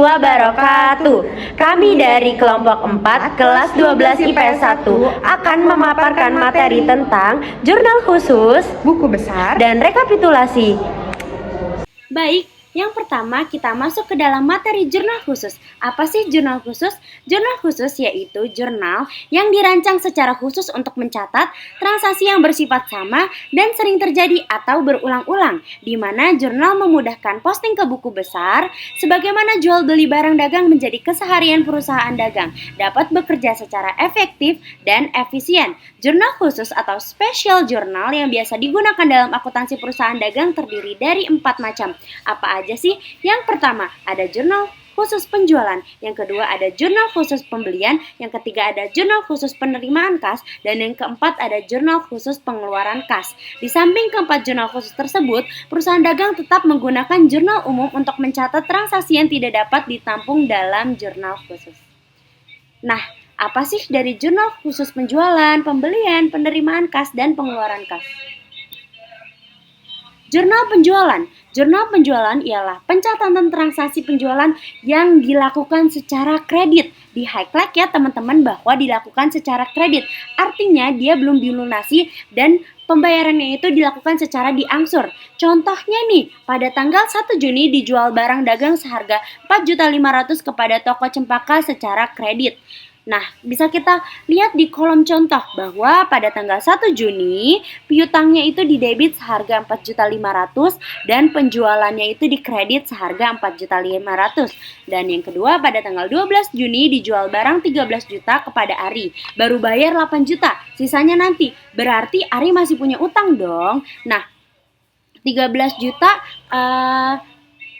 wabarakatuh. Kami dari kelompok 4 kelas 12 IPS 1 akan memaparkan materi tentang jurnal khusus, buku besar, dan rekapitulasi. Baik, yang pertama kita masuk ke dalam materi jurnal khusus. Apa sih jurnal khusus? Jurnal khusus yaitu jurnal yang dirancang secara khusus untuk mencatat transaksi yang bersifat sama dan sering terjadi atau berulang-ulang, di mana jurnal memudahkan posting ke buku besar, sebagaimana jual beli barang dagang menjadi keseharian perusahaan dagang, dapat bekerja secara efektif dan efisien. Jurnal khusus atau special journal yang biasa digunakan dalam akuntansi perusahaan dagang terdiri dari 4 macam. Apa aja sih? Yang pertama ada jurnal khusus penjualan, yang kedua ada jurnal khusus pembelian, yang ketiga ada jurnal khusus penerimaan kas, dan yang keempat ada jurnal khusus pengeluaran kas. Di samping keempat jurnal khusus tersebut, perusahaan dagang tetap menggunakan jurnal umum untuk mencatat transaksi yang tidak dapat ditampung dalam jurnal khusus. Nah, apa sih dari jurnal khusus penjualan, pembelian, penerimaan kas, dan pengeluaran kas? Jurnal penjualan. Jurnal penjualan ialah pencatatan transaksi penjualan yang dilakukan secara kredit. Di highlight ya teman-teman bahwa dilakukan secara kredit. Artinya dia belum dilunasi dan pembayarannya itu dilakukan secara diangsur. Contohnya nih, pada tanggal 1 Juni dijual barang dagang seharga 4.500.000 kepada toko cempaka secara kredit. Nah, bisa kita lihat di kolom contoh bahwa pada tanggal 1 Juni piutangnya itu didebit seharga 4.500.000 dan penjualannya itu dikredit seharga 4.500.000. Dan yang kedua pada tanggal 12 Juni dijual barang 13 juta kepada Ari, baru bayar 8 juta, sisanya nanti. Berarti Ari masih punya utang dong. Nah, 13 juta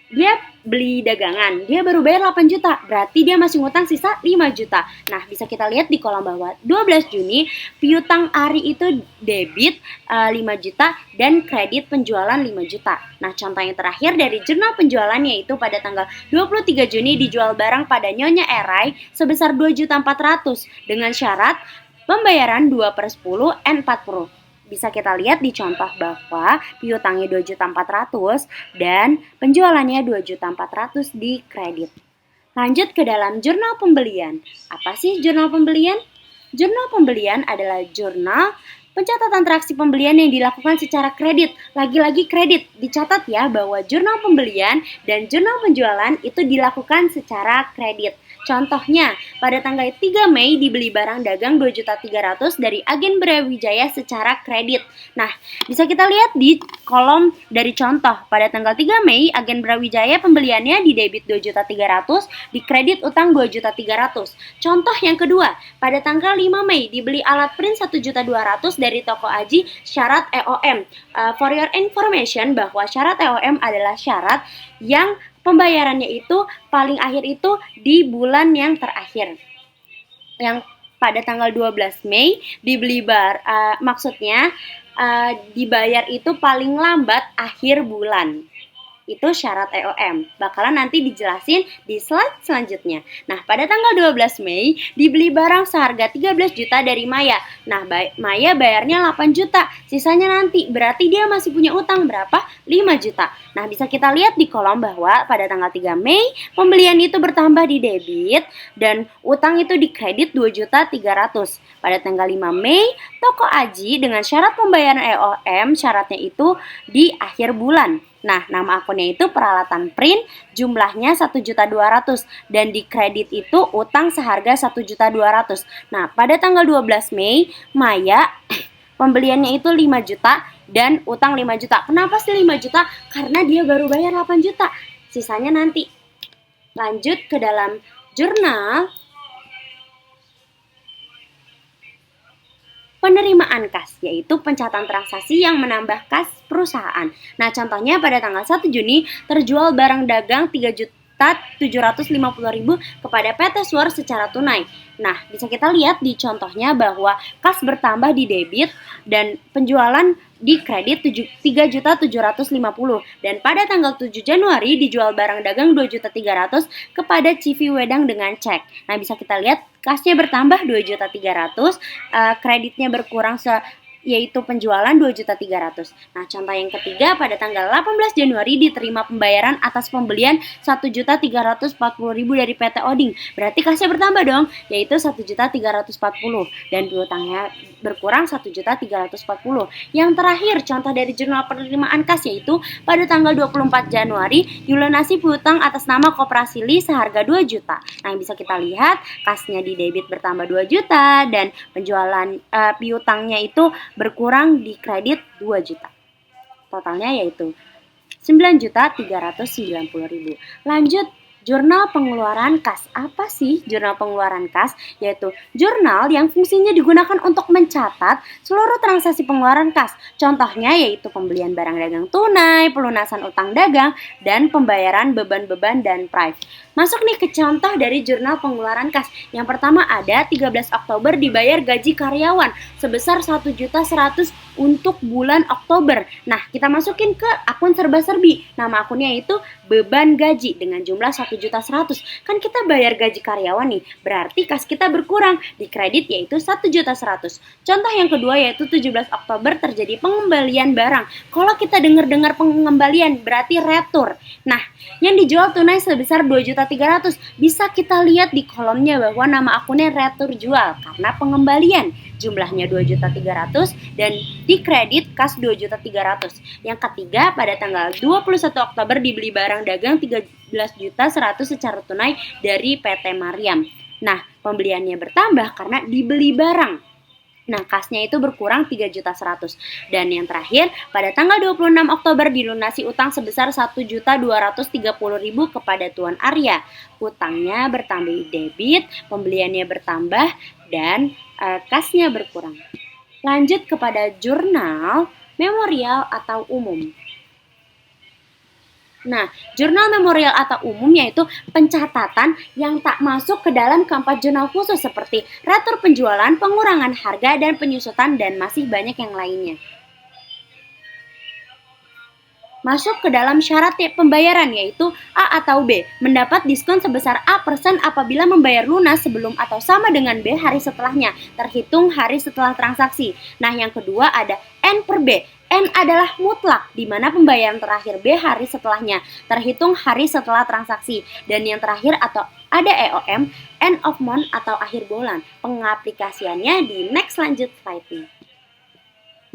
dia beli dagangan, dia baru bayar 8 juta, berarti dia masih ngutang sisa 5 juta. Nah, bisa kita lihat di kolom bawah, 12 Juni piutang Ari itu debit 5 juta dan kredit penjualan 5 juta. Nah, contoh yang terakhir dari jurnal penjualan yaitu pada tanggal 23 Juni dijual barang pada Nyonya Erai sebesar 2.400.000 dengan syarat pembayaran 2/10 N40. Bisa kita lihat di contoh bahwa piutangnya 2.400.000 dan penjualannya 2.400.000 di kredit. Lanjut ke dalam jurnal pembelian. Apa sih jurnal pembelian? Jurnal pembelian adalah jurnal pencatatan transaksi pembelian yang dilakukan secara kredit. Lagi-lagi kredit. Dicatat ya bahwa jurnal pembelian dan jurnal penjualan itu dilakukan secara kredit. Contohnya, pada tanggal 3 Mei dibeli barang dagang 2.300.000 dari agen Brawijaya secara kredit. Nah, bisa kita lihat di kolom dari contoh. Pada tanggal 3 Mei, agen Brawijaya pembeliannya didebit 2.300.000, dikredit utang 2.300.000. Contoh yang kedua, pada tanggal 5 Mei dibeli alat print 1.200.000 dari toko Aji syarat EOM. For your information bahwa syarat EOM adalah syarat yang pembayarannya itu paling akhir itu di bulan yang terakhir. Yang pada tanggal 12 Mei dibeli maksudnya dibayar itu paling lambat akhir bulan. Itu syarat EOM. Bakalan nanti dijelasin di slide selanjutnya. Nah, pada tanggal 12 Mei dibeli barang seharga 13 juta dari Maya. Nah, Maya bayarnya 8 juta. Sisanya nanti. Berarti dia masih punya utang berapa? 5 juta. Nah, bisa kita lihat di kolom bahwa pada tanggal 3 Mei pembelian itu bertambah di debit dan utang itu dikredit 2.300.000. Pada tanggal 5 Mei, toko Aji dengan syarat pembayaran EOM syaratnya itu di akhir bulan. Nah, nama akunnya itu peralatan print, jumlahnya 1.200.000 dan di kredit itu utang seharga 1.200.000. Nah, pada tanggal 12 Mei, Maya pembeliannya itu 5 juta dan utang 5 juta. Kenapa sih 5 juta? Karena dia baru bayar 8 juta. Sisanya nanti. Lanjut ke dalam jurnal penerimaan kas, yaitu pencatatan transaksi yang menambah kas perusahaan. Nah, contohnya pada tanggal 1 Juni terjual barang dagang 3.750.000 kepada PT Suar secara tunai. Nah, bisa kita lihat di contohnya bahwa kas bertambah di debit dan penjualan di kredit 3.750.000 dan pada tanggal 7 Januari dijual barang dagang 2.300.000 kepada Civi Wedang dengan cek. Nah, bisa kita lihat kasnya bertambah 2.300.000, kreditnya berkurang yaitu penjualan 2.300.000. Nah, contoh yang ketiga pada tanggal 18 Januari diterima pembayaran atas pembelian 1.340.000 dari PT Oding. Berarti kasnya bertambah dong, yaitu 1.340.000 dan piutangnya berkurang 1.340.000. Yang terakhir, contoh dari jurnal penerimaan kas yaitu pada tanggal 24 Januari dilunasi piutang atas nama Koperasi Li seharga 2 juta. Nah, yang bisa kita lihat kasnya di debit bertambah 2 juta dan penjualan piutangnya itu berkurang di kredit 2 juta. Totalnya yaitu 9.390.000. Lanjut, jurnal pengeluaran kas. Apa sih jurnal pengeluaran kas? Yaitu jurnal yang fungsinya digunakan untuk mencatat seluruh transaksi pengeluaran kas. Contohnya yaitu pembelian barang dagang tunai, pelunasan utang dagang, dan pembayaran beban-beban dan price. Masuk nih ke contoh dari jurnal pengeluaran kas. Yang pertama ada 13 Oktober dibayar gaji karyawan sebesar 1.100.000 untuk bulan Oktober. Nah, kita masukin ke akun serba-serbi. Nama akunnya itu beban gaji dengan jumlah 1.100.000. Kan kita bayar gaji karyawan nih, berarti kas kita berkurang. Di kredit yaitu 1.100.000. Contoh yang kedua yaitu 17 Oktober terjadi pengembalian barang. Kalau kita dengar pengembalian berarti retur. Nah, yang dijual tunai sebesar 2.300.000. Bisa kita lihat di kolomnya bahwa nama akunnya retur jual karena pengembalian. Jumlahnya 2.300.000 dan di kredit kas 2.300.000. Yang ketiga pada tanggal 21 Oktober dibeli barang dagang 13.100.000 secara tunai dari PT Mariam. Nah, pembeliannya bertambah karena dibeli barang. Nah, kasnya itu berkurang 3.100.000. Dan yang terakhir, pada tanggal 26 Oktober dilunasi utang sebesar 1.230.000 kepada Tuan Arya. Utangnya bertambah debit, pembeliannya bertambah, dan kasnya berkurang. Lanjut kepada jurnal memorial atau umum. Nah, jurnal memorial atau umum yaitu pencatatan yang tak masuk ke dalam keempat jurnal khusus seperti retur penjualan, pengurangan harga, dan penyusutan, dan masih banyak yang lainnya. Masuk ke dalam syarat pembayaran yaitu A atau B, mendapat diskon sebesar A% apabila membayar lunas sebelum atau sama dengan B hari setelahnya, terhitung hari setelah transaksi. Nah, yang kedua ada N per B. N adalah mutlak, di mana pembayaran terakhir B hari setelahnya, terhitung hari setelah transaksi. Dan yang terakhir atau ada EOM, end of month atau akhir bulan. Pengaplikasiannya di next lanjut slide-nya.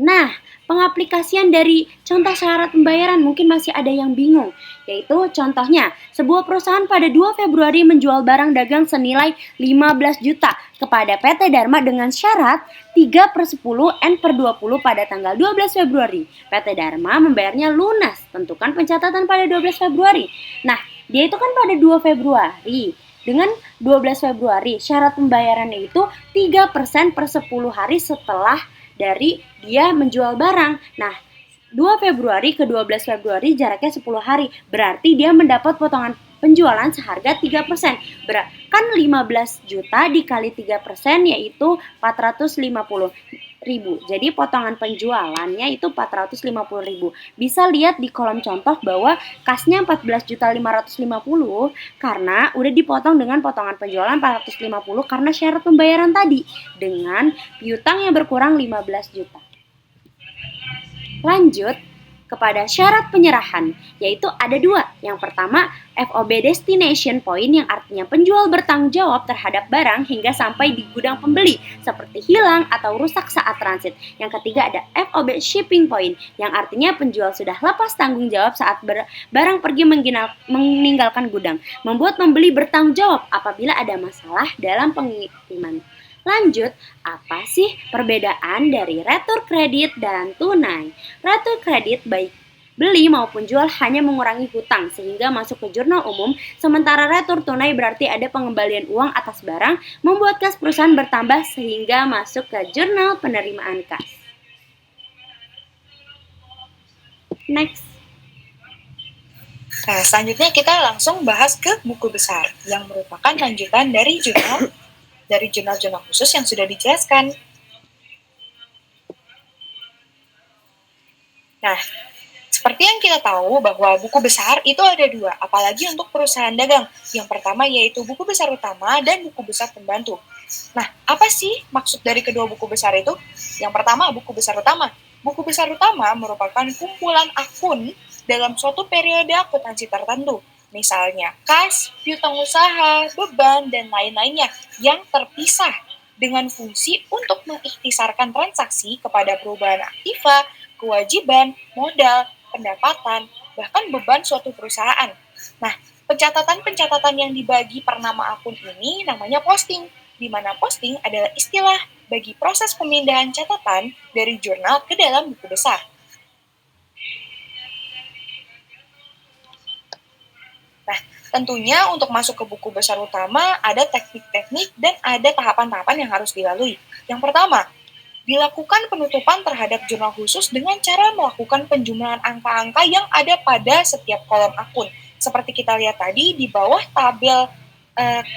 Nah, pengaplikasian dari contoh syarat pembayaran mungkin masih ada yang bingung. Yaitu contohnya, sebuah perusahaan pada 2 Februari menjual barang dagang senilai 15 juta kepada PT Dharma dengan syarat 3/10 N per 20 pada tanggal 12 Februari. PT Dharma membayarnya lunas, tentukan pencatatan pada 12 Februari. Nah, dia itu kan pada 2 Februari. Dengan 12 Februari, syarat pembayarannya itu 3% per 10 hari setelah dari dia menjual barang. Nah, 2 Februari ke 12 Februari jaraknya 10 hari. Berarti dia mendapat potongan penjualan seharga 3%. Kan 15 juta dikali 3% yaitu 450.000. Jadi potongan penjualannya itu 450.000. Bisa lihat di kolom contoh bahwa kasnya 14.550 karena udah dipotong dengan potongan penjualan 450 karena syarat pembayaran tadi dengan piutang yang berkurang 15 juta. Lanjut kepada syarat penyerahan, yaitu ada dua. Yang pertama, FOB Destination Point yang artinya penjual bertanggung jawab terhadap barang hingga sampai di gudang pembeli, seperti hilang atau rusak saat transit. Yang ketiga ada FOB Shipping Point yang artinya penjual sudah lepas tanggung jawab saat barang pergi meninggalkan gudang, membuat pembeli bertanggung jawab apabila ada masalah dalam pengiriman. Lanjut, apa sih perbedaan dari retur kredit dan tunai? Retur kredit baik beli maupun jual hanya mengurangi hutang sehingga masuk ke jurnal umum, sementara retur tunai berarti ada pengembalian uang atas barang, membuat kas perusahaan bertambah sehingga masuk ke jurnal penerimaan kas. Next. Nah, selanjutnya kita langsung bahas ke buku besar yang merupakan lanjutan dari jurnal-jurnal khusus yang sudah dijelaskan. Nah, seperti yang kita tahu bahwa buku besar itu ada dua, apalagi untuk perusahaan dagang. Yang pertama yaitu buku besar utama dan buku besar pembantu. Nah, apa sih maksud dari kedua buku besar itu? Yang pertama, buku besar utama. Buku besar utama merupakan kumpulan akun dalam suatu periode akuntansi tertentu. Misalnya kas, piutang usaha, beban, dan lain-lainnya yang terpisah dengan fungsi untuk mengikhtisarkan transaksi kepada perubahan aktiva, kewajiban, modal, pendapatan, bahkan beban suatu perusahaan. Nah, pencatatan-pencatatan yang dibagi per nama akun ini namanya posting, di mana posting adalah istilah bagi proses pemindahan catatan dari jurnal ke dalam buku besar. Nah, tentunya untuk masuk ke buku besar utama ada teknik-teknik dan ada tahapan-tahapan yang harus dilalui. Yang pertama, dilakukan penutupan terhadap jurnal khusus dengan cara melakukan penjumlahan angka-angka yang ada pada setiap kolom akun. Seperti kita lihat tadi, di bawah tabel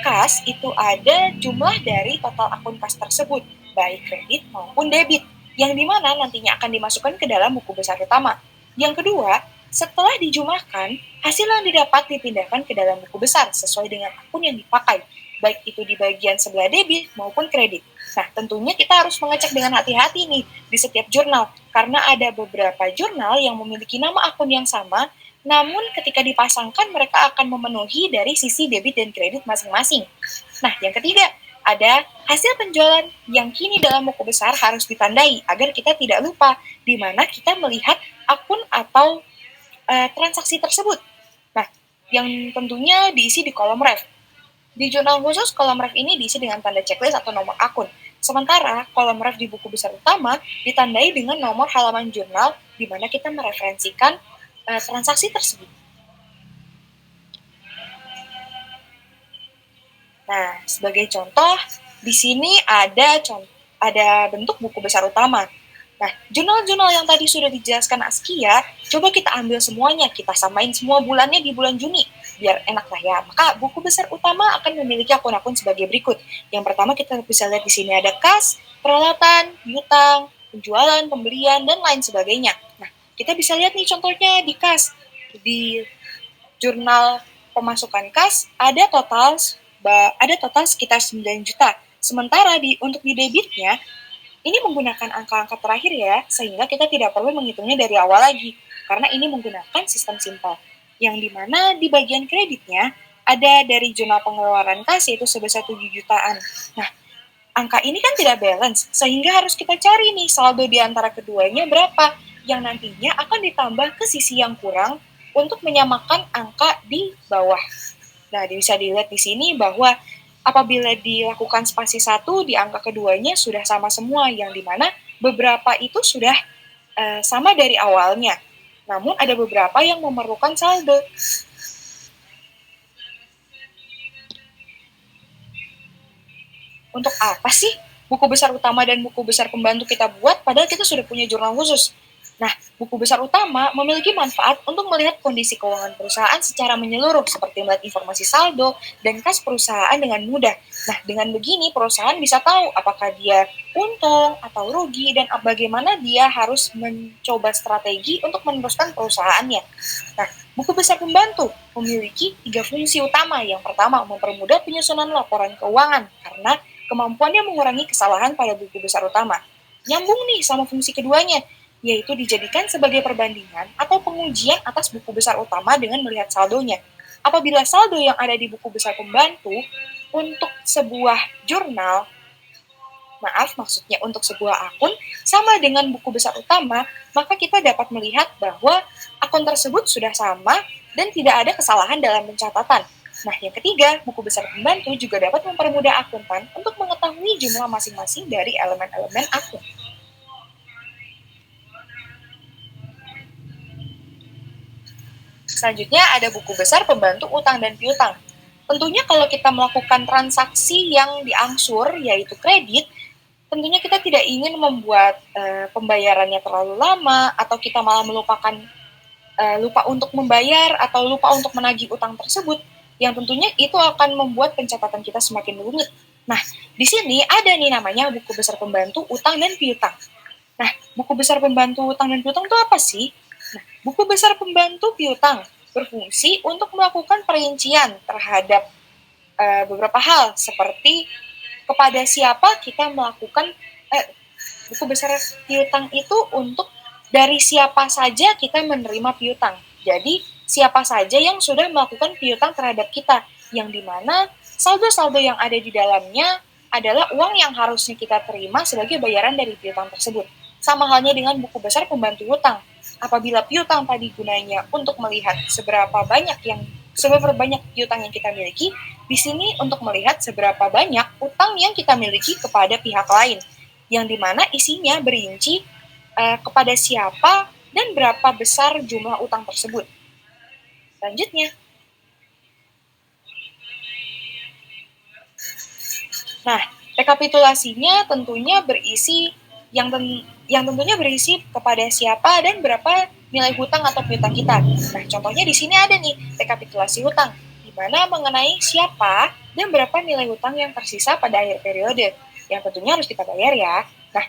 kas itu ada jumlah dari total akun kas tersebut, baik kredit maupun debit, yang dimana nantinya akan dimasukkan ke dalam buku besar utama. Yang kedua, setelah dijumlahkan, hasil yang didapat dipindahkan ke dalam buku besar sesuai dengan akun yang dipakai, baik itu di bagian sebelah debit maupun kredit. Nah, tentunya kita harus mengecek dengan hati-hati nih di setiap jurnal, karena ada beberapa jurnal yang memiliki nama akun yang sama, namun ketika dipasangkan mereka akan memenuhi dari sisi debit dan kredit masing-masing. Nah, yang ketiga, ada hasil penjualan yang kini dalam buku besar harus ditandai agar kita tidak lupa di mana kita melihat akun atau transaksi tersebut. Nah, yang tentunya diisi di kolom ref. Di jurnal khusus, kolom ref ini diisi dengan tanda checklist atau nomor akun. Sementara kolom ref di buku besar utama ditandai dengan nomor halaman jurnal di mana kita mereferensikan transaksi tersebut. Nah, sebagai contoh, di sini ada bentuk buku besar utama. Nah, jurnal-jurnal yang tadi sudah dijelaskan Askia, coba kita ambil semuanya, kita samain semua bulannya di bulan Juni, biar enak lah ya. Maka buku besar utama akan memiliki akun-akun sebagai berikut. Yang pertama kita bisa lihat di sini ada kas, peralatan, piutang, penjualan, pembelian, dan lain sebagainya. Nah, kita bisa lihat nih contohnya di kas. Di jurnal pemasukan kas ada total sekitar 9 juta. Sementara untuk di debitnya ini menggunakan angka-angka terakhir ya, sehingga kita tidak perlu menghitungnya dari awal lagi, karena ini menggunakan sistem simpel. Yang dimana di bagian kreditnya ada dari jurnal pengeluaran kas yaitu sebesar 7 jutaan. Nah, angka ini kan tidak balance, sehingga harus kita cari nih saldo di antara keduanya berapa, yang nantinya akan ditambah ke sisi yang kurang untuk menyamakan angka di bawah. Nah, bisa dilihat di sini bahwa apabila dilakukan spasi 1 di angka keduanya sudah sama semua, yang dimana beberapa itu sudah sama dari awalnya. Namun ada beberapa yang memerlukan saldo. Untuk apa sih buku besar utama dan buku besar pembantu kita buat, padahal kita sudah punya jurnal khusus? Nah, buku besar utama memiliki manfaat untuk melihat kondisi keuangan perusahaan secara menyeluruh, seperti melihat informasi saldo dan kas perusahaan dengan mudah. Nah, dengan begini perusahaan bisa tahu apakah dia untung atau rugi dan bagaimana dia harus mencoba strategi untuk meneruskan perusahaannya. Nah, buku besar pembantu memiliki 3 fungsi utama. Yang pertama, mempermudah penyusunan laporan keuangan karena kemampuannya mengurangi kesalahan pada buku besar utama. Nyambung nih sama fungsi keduanya, yaitu dijadikan sebagai perbandingan atau pengujian atas buku besar utama dengan melihat saldonya. Apabila saldo yang ada di buku besar pembantu untuk sebuah jurnal, maksudnya untuk sebuah akun, sama dengan buku besar utama, maka kita dapat melihat bahwa akun tersebut sudah sama dan tidak ada kesalahan dalam pencatatan. Nah, yang ketiga, buku besar pembantu juga dapat mempermudah akuntan untuk mengetahui jumlah masing-masing dari elemen-elemen akun. Selanjutnya ada buku besar pembantu utang dan piutang. Tentunya kalau kita melakukan transaksi yang diangsur, yaitu kredit, tentunya kita tidak ingin membuat pembayarannya terlalu lama, atau kita malah lupa untuk membayar, atau lupa untuk menagih utang tersebut, yang tentunya itu akan membuat pencatatan kita semakin rumit. Nah, di sini ada nih namanya buku besar pembantu utang dan piutang. Nah, buku besar pembantu utang dan piutang itu apa sih? Nah, buku besar pembantu piutang berfungsi untuk melakukan perincian terhadap beberapa hal seperti kepada siapa kita melakukan buku besar piutang itu untuk dari siapa saja kita menerima piutang. Jadi siapa saja yang sudah melakukan piutang terhadap kita, yang dimana saldo-saldo yang ada di dalamnya adalah uang yang harusnya kita terima sebagai bayaran dari piutang tersebut. Sama halnya dengan buku besar pembantu hutang. Apabila piutang tadi gunanya untuk melihat seberapa banyak piutang yang kita miliki, di sini untuk melihat seberapa banyak utang yang kita miliki kepada pihak lain, yang dimana isinya berinci kepada siapa dan berapa besar jumlah utang tersebut. Selanjutnya, nah, rekapitulasinya tentunya berisi yang tentunya berisi kepada siapa dan berapa nilai hutang atau piutang kita. Nah, contohnya di sini ada nih rekapitulasi hutang, di mana mengenai siapa dan berapa nilai hutang yang tersisa pada akhir periode, yang tentunya harus kita bayar ya. Nah,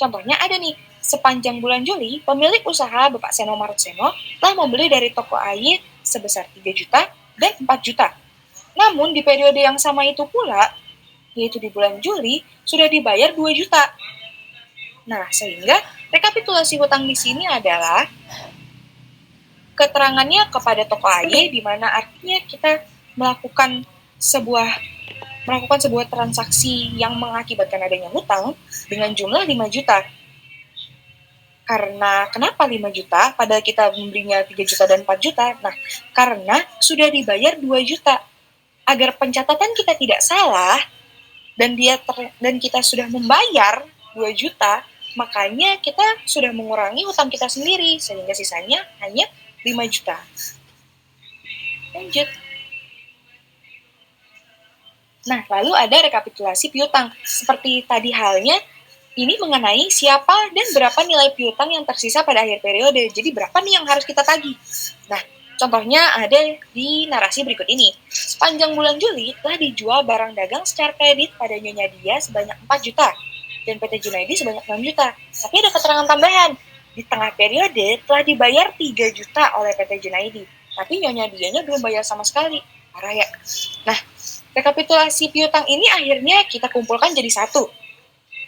contohnya ada nih, sepanjang bulan Juli, pemilik usaha Bapak Seno Marutseno telah membeli dari toko AY sebesar 3 juta dan 4 juta. Namun, di periode yang sama itu pula, yaitu di bulan Juli, sudah dibayar 2 juta. Nah, sehingga rekapitulasi hutang di sini adalah keterangannya kepada toko AY, di mana artinya kita melakukan sebuah transaksi yang mengakibatkan adanya hutang dengan jumlah 5 juta. Kenapa 5 juta? Padahal kita membelinya 3 juta dan 4 juta. Nah, karena sudah dibayar 2 juta. Agar pencatatan kita tidak salah, dan kita sudah membayar 2 juta, makanya kita sudah mengurangi hutang kita sendiri, sehingga sisanya hanya 5 juta. Lanjut. Nah, lalu ada rekapitulasi piutang. Seperti tadi halnya, ini mengenai siapa dan berapa nilai piutang yang tersisa pada akhir periode. Jadi berapa nih yang harus kita tagih? Nah, contohnya ada di narasi berikut ini. Sepanjang bulan Juli telah dijual barang dagang secara kredit pada Nyonya Dia sebanyak 4 juta dan PT Junaidi sebanyak 6 juta. Tapi ada keterangan tambahan. Di tengah periode telah dibayar 3 juta oleh PT Junaidi. Tapi Nyonya Dianya belum bayar sama sekali. Parah ya. Nah, rekapitulasi piutang ini akhirnya kita kumpulkan jadi satu,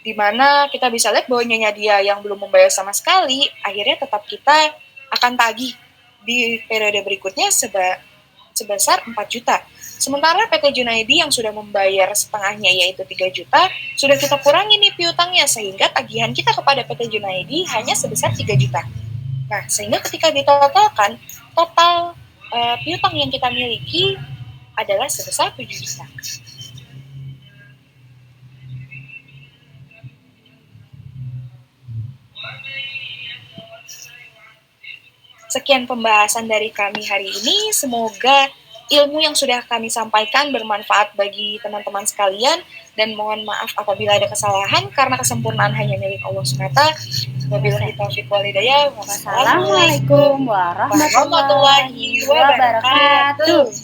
di mana kita bisa lihat bahwa Nyonya Dia yang belum membayar sama sekali, akhirnya tetap kita akan tagih di periode berikutnya sebesar 4 juta. Sementara PT Junaidi yang sudah membayar setengahnya, yaitu 3 juta, sudah kita kurangi nih piutangnya, sehingga tagihan kita kepada PT Junaidi hanya sebesar 3 juta. Nah, sehingga ketika ditotalkan, total piutang yang kita miliki adalah sebesar 7 juta. Sekian pembahasan dari kami hari ini. Semoga ilmu yang sudah kami sampaikan bermanfaat bagi teman-teman sekalian, dan mohon maaf apabila ada kesalahan, karena kesempurnaan hanya milik Allah SWT. Wabillahi taufiq wal hidayah. Wassalamualaikum warahmatullahi wabarakatuh.